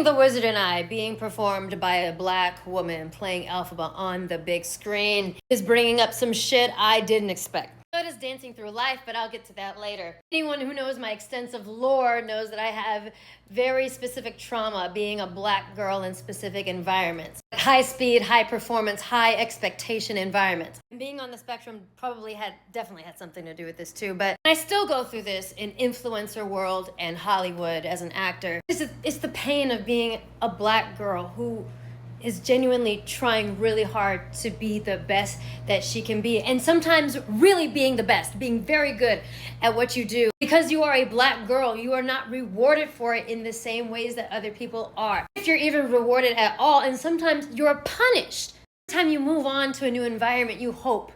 The Wizard and I, being performed by a black woman playing Elphaba on the big screen, is bringing up some shit I didn't expect. It is dancing through life, but I'll get to that later. Anyone who knows my extensive lore knows that I have very specific trauma being a black girl in specific environments. High speed, high performance, high expectation environments. And being on the spectrum definitely had something to do with this too, but I still go through this in influencer world and Hollywood as an actor. It's the pain of being a black girl who is genuinely trying really hard to be the best that she can be. And sometimes really being the best, being very good at what you do. Because you are a black girl, you are not rewarded for it in the same ways that other people are. If you're even rewarded at all, and sometimes you're punished. Every time you move on to a new environment, you hope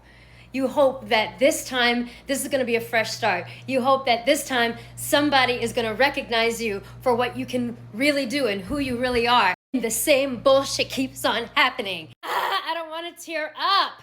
that this time, this is gonna be a fresh start. You hope that this time, somebody is gonna recognize you for what you can really do and who you really are. The same bullshit keeps on happening. I don't want to tear up.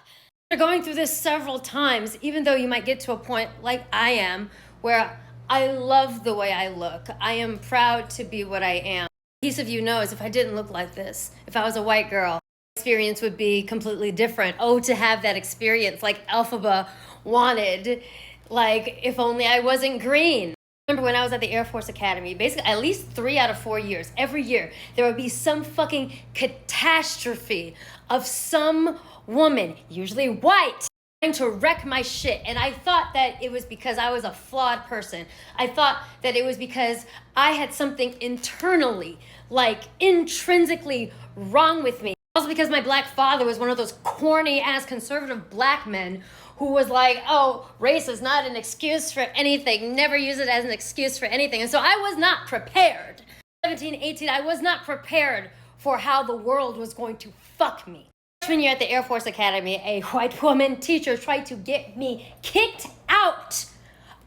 You're going through this several times, even though you might get to a point like I am, where I love the way I look. I am proud to be what I am. A piece of you knows if I didn't look like this, if I was a white girl, experience would be completely different. Oh, to have that experience like Elphaba wanted, like if only I wasn't green. Remember when I was at the Air Force Academy, basically at least 3 out of 4 years, every year, there would be some fucking catastrophe of some woman, usually white, trying to wreck my shit. And I thought that it was because I was a flawed person. I thought that it was because I had something internally, like intrinsically wrong with me. Also because my black father was one of those corny ass conservative black men who was like, oh, race is not an excuse for anything. Never use it as an excuse for anything. And so I was not prepared. 17, 18, I was not prepared for how the world was going to fuck me. Freshman year at the Air Force Academy, a white woman teacher tried to get me kicked out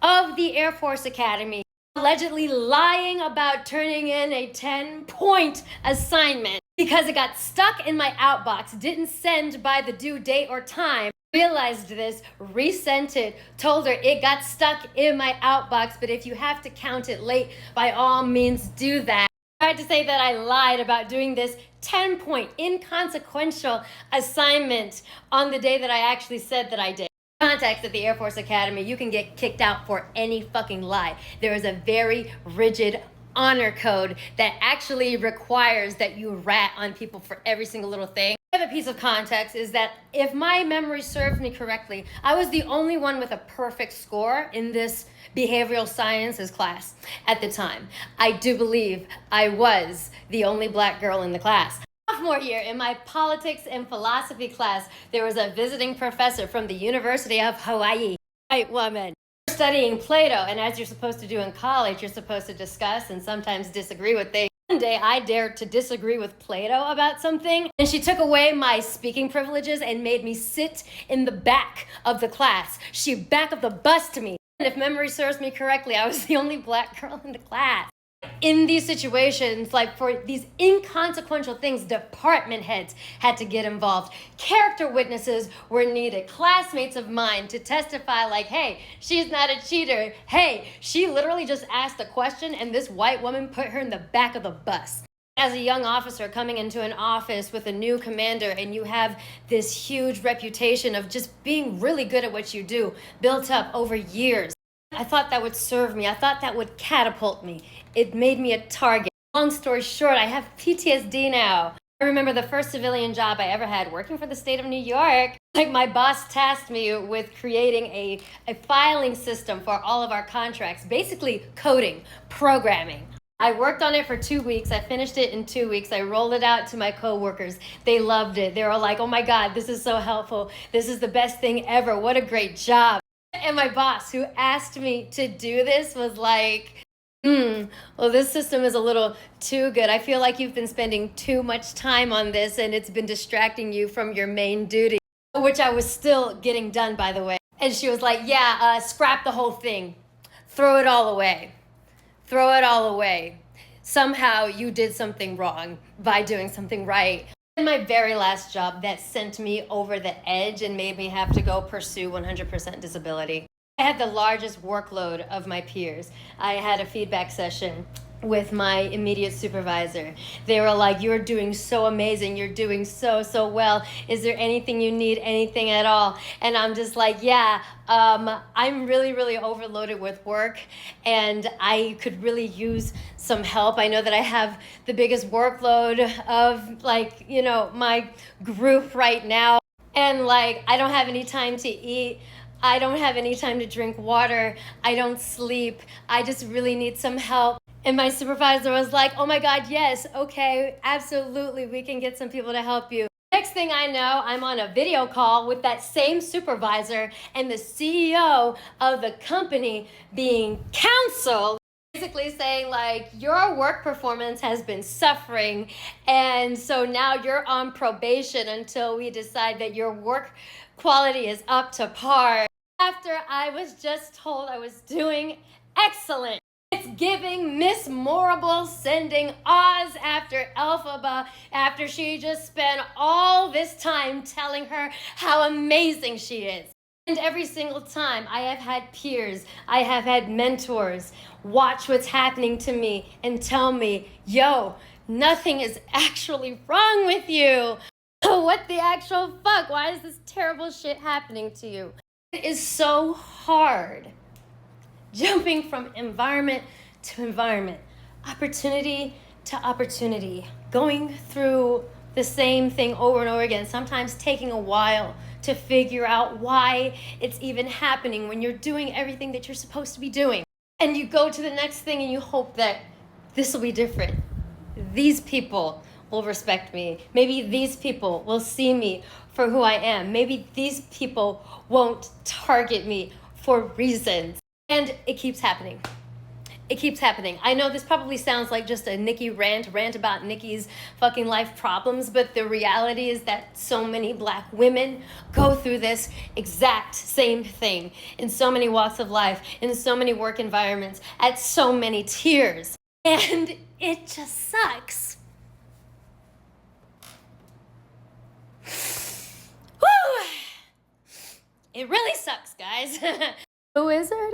of the Air Force Academy, allegedly lying about turning in a 10-point assignment because it got stuck in my outbox, didn't send by the due date or time. Realized this, resent it, told her it got stuck in my outbox, but if you have to count it late, by all means do that. I tried to say that I lied about doing this 10-point inconsequential assignment on the day that I actually said that I did. Context at the Air Force Academy, you can get kicked out for any fucking lie. There is a very rigid honor code that actually requires that you rat on people for every single little thing. Another piece of context is that if my memory serves me correctly, I was the only one with a perfect score in this behavioral sciences class at the time. I do believe I was the only black girl in the class. Sophomore year in my politics and philosophy class, there was a visiting professor from the University of Hawaii, white woman, studying Plato, and as you're supposed to do in college, you're supposed to discuss and sometimes disagree with things. One day I dared to disagree with Plato about something, and she took away my speaking privileges and made me sit in the back of the class. She back of the bus to me. And if memory serves me correctly, I was the only black girl in the class. In these situations, like for these inconsequential things, department heads had to get involved. Character witnesses were needed. Classmates of mine to testify like, hey, she's not a cheater. Hey, she literally just asked a question and this white woman put her in the back of the bus. As a young officer coming into an office with a new commander and you have this huge reputation of just being really good at what you do, built up over years, I thought that would serve me. I thought that would catapult me. It made me a target. Long story short, I have PTSD now. I remember the first civilian job I ever had working for the state of New York. Like my boss tasked me with creating a filing system for all of our contracts, basically coding, programming. I worked on it for 2 weeks. I finished it in 2 weeks. I rolled it out to my coworkers. They loved it. They were like, oh my God, this is so helpful. This is the best thing ever. What a great job. And my boss who asked me to do this was like, well, this system is a little too good. I feel like you've been spending too much time on this and it's been distracting you from your main duty, which I was still getting done, by the way. And she was like, yeah, scrap the whole thing. Throw it all away. Throw it all away. Somehow you did something wrong by doing something right. In my very last job that sent me over the edge and made me have to go pursue 100% disability. I had the largest workload of my peers. I had a feedback session with my immediate supervisor. They were like, you're doing so amazing, you're doing so well, is there anything you need, anything at all? And I'm just like, yeah, I'm really overloaded with work, and I could really use some help. I know that I have the biggest workload of, like, you know, my group right now, and like I don't have any time to eat, I don't have any time to drink water, I don't sleep, I just really need some help. And my supervisor was like, oh my God, yes, okay, absolutely, we can get some people to help you. Next thing I know, I'm on a video call with that same supervisor and the CEO of the company being counseled, basically saying like, your work performance has been suffering, and so now you're on probation until we decide that your work quality is up to par. After I was just told I was doing excellent. It's giving Miss Morrible sending Oz after Elphaba after she just spent all this time telling her how amazing she is. And every single time I have had peers, I have had mentors watch what's happening to me and tell me, yo, nothing is actually wrong with you. What the actual fuck? Why is this terrible shit happening to you? It is so hard jumping from environment to environment, opportunity to opportunity, going through the same thing over and over again, sometimes taking a while to figure out why it's even happening when you're doing everything that you're supposed to be doing. And you go to the next thing and you hope that this will be different. These people will respect me. Maybe these people will see me for who I am. Maybe these people won't target me for reasons. And it keeps happening. It keeps happening. I know this probably sounds like just a Nicque rant about Nicque's fucking life problems, but the reality is that so many black women go through this exact same thing in so many walks of life, in so many work environments, at so many tiers. And it just sucks. Woo! It really sucks, guys. Who is her?